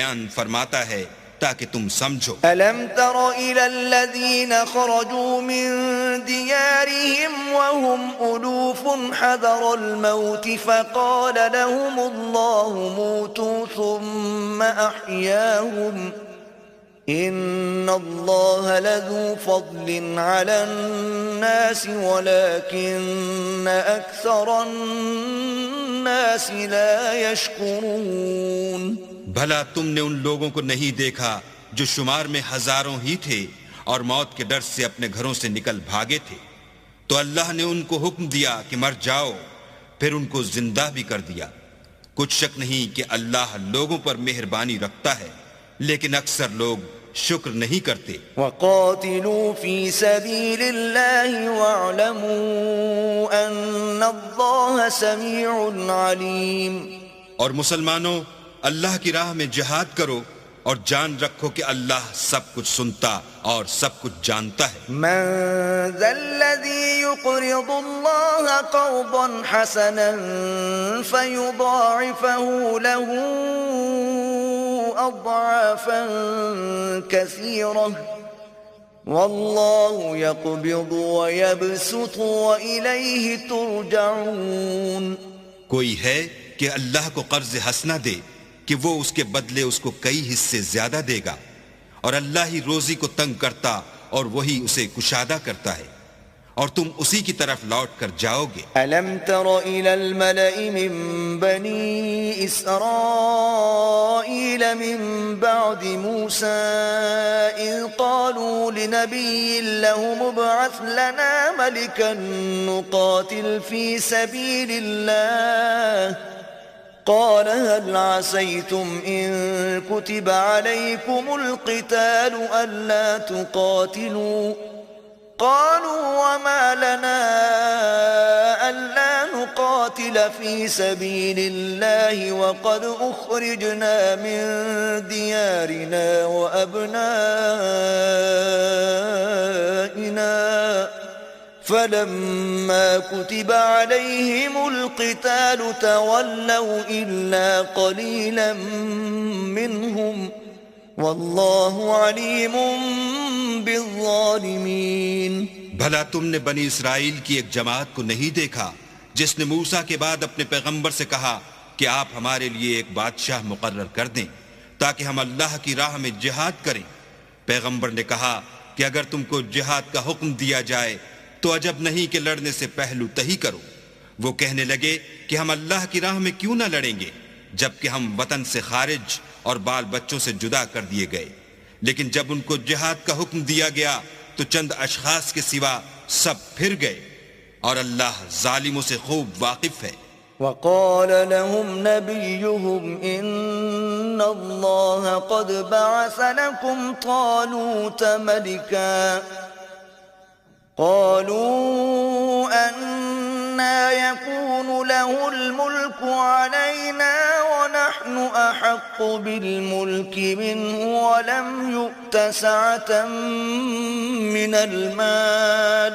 बयान फरमाता है ताकि तुम समझो। अलम तरो इलल्लज़ीना खरजू मिन दियारिहिम वहुम उलूफुन हज़रल मौत फ़क़ाल लहुमुल्लाहु मूतू सुम्मा अह्याहुम इन्नल्लाह लज़ू फ़ज़लिन अलन्नासि वलाकिन्न अक्सरन्नासि ला यश्कुरून। भला तुमने उन लोगों को नहीं देखा जो शुमार में हजारों ही थे और मौत के डर से अपने घरों से निकल भागे थे, तो अल्लाह ने उनको हुक्म दिया कि मर जाओ, फिर उनको जिंदा भी कर दिया। कुछ शक नहीं कि अल्लाह लोगों पर मेहरबानी रखता है, लेकिन अक्सर लोग शुक्र नहीं करते। वक़ातिलू फी सबीलिल्लाहि वअलमू अन्नल्लाह समीउन अलीम। और मुसलमानों, अल्लाह की राह में जिहाद करो और जान रखो कि अल्लाह सब कुछ सुनता और सब कुछ जानता है। मन ज़ल्लज़ी युक़रिदुल्लाह क़र्ज़न हसनन फ़युज़ाइफ़हु लहू अज़आफ़न कसीरह वल्लाहु यक़बिज़ु व यबसुतु व इलैहि तुरजऊन। कोई है कि अल्लाह को कर्ज हसना दे कि वो उसके बदले उसको कई हिस्से ज्यादा देगा, और अल्लाह ही रोजी को तंग करता और वही उसे कुशादा करता है, और तुम उसी की तरफ लौट कर जाओगे। अलम तरो इलल मलइ मिन बनी इसराईल मिन बअदि मूसा इज़ क़ालू लिनबिय्यिन लहु मुब्अथ लना मलिकन नुक़ातिल फी सबीलिल्लाह قال هل عسيتم إن كتب عليكم القتال ألا تقاتلوا قالوا وما لنا ألا نقاتل في سبيل الله وقد أخرجنا من ديارنا وأبنائنا فلما كتب عليهم القتال تولوا إلا قليلا منهم والله عليم بالظالمين। भला तुमने बनी इसराइल की एक जमात को नहीं देखा जिसने मूसा के बाद अपने पैगंबर से कहा कि आप हमारे लिए एक बादशाह मुकर्रर कर दें ताकि हम अल्लाह की राह में जिहाद करें। पैगंबर ने कहा कि अगर तुमको जिहाद का हुक्म दिया जाए तो अजब नहीं कि लड़ने से पहलू तही करो। वो कहने लगे कि हम अल्लाह की राह में क्यों ना लड़ेंगे जबकि हम वतन से खारिज और बाल बच्चों से जुदा कर दिए गए। लेकिन जब उनको जिहाद का हुक्म दिया गया तो चंद अशखास के सिवा सब फिर गए, और अल्लाह जालिमों से खूब वाकिफ है। वक़ाल लहुम नबियुहुम इन्नल्लाह क़द बअस लकुम तालूत मलिका قالوا أنا يكون له الملك علينا ونحن أحق بالملك منه ولم يؤت سعة من المال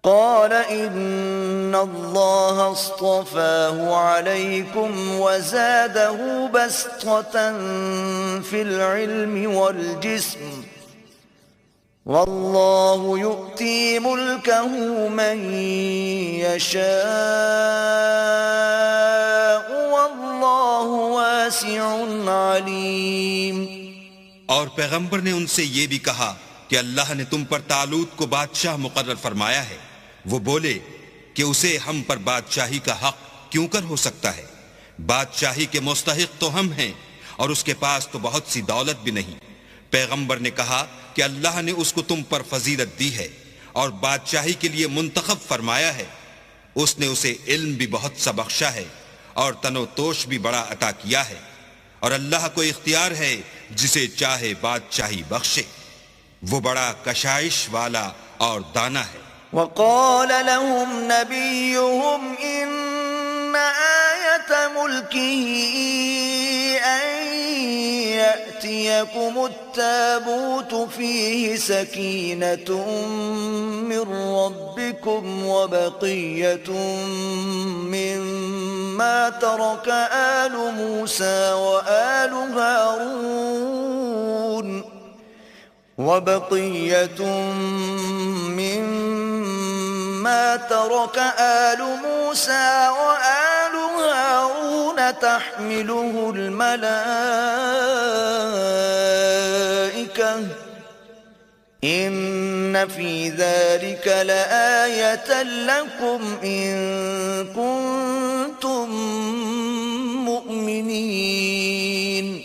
قال إن الله اصطفاه عليكم وزاده بسطة في العلم والجسم والله يؤتي ملكه من يشاء والله واسع عليم। और पैगंबर ने उनसे ये भी कहा कि अल्लाह ने तुम पर तालूत को बादशाह मुकर्रर फरमाया है। वो बोले कि उसे हम पर बादशाही का हक क्यों कर हो सकता है। बादशाही के मुस्तहिक तो हम हैं और उसके पास तो बहुत सी दौलत भी नहीं। पैगंबर ने कहा कि अल्लाह ने उसको तुम पर फजीलत दी है और बादशाही के लिए मुंतखब फरमाया है। उसने उसे इल्म भी बहुत सा बख्शा है और तनोतोष भी बड़ा अता किया है, और अल्लाह को इख्तियार है जिसे चाहे बादशाही बख्शे। वो बड़ा कशाइश वाला और दाना है। वक़ाल लहुम नबियुहुम इन्न आयत मुल्किही अन यअतियकुमुत्ताबूत फीहि सकीनतुम मिर रब्बिकुम व बक़िय्यतुम مما ترك آل موسى وآل هارون وبقية مما ترك آل موسى وآل هارون تحمله الملائكة إن في ذلك لآية لكم إن كنتم مؤمنين।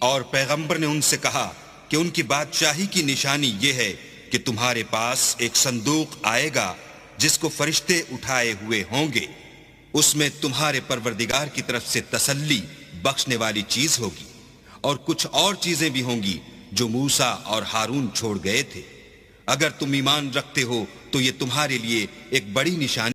और पैगंबर ने उनसे कहा कि उनकी बादशाही की निशानी ये है कि तुम्हारे पास एक संदूक आएगा जिसको फरिश्ते उठाए हुए होंगे। उसमें तुम्हारे परवरदिगार की तरफ से तसल्ली बख्शने वाली चीज होगी और कुछ और चीजें भी होंगी जो मूसा और हारून छोड़ गए थे। अगर तुम ईमान रखते हो तो ये तुम्हारे लिए एक बड़ी निशानी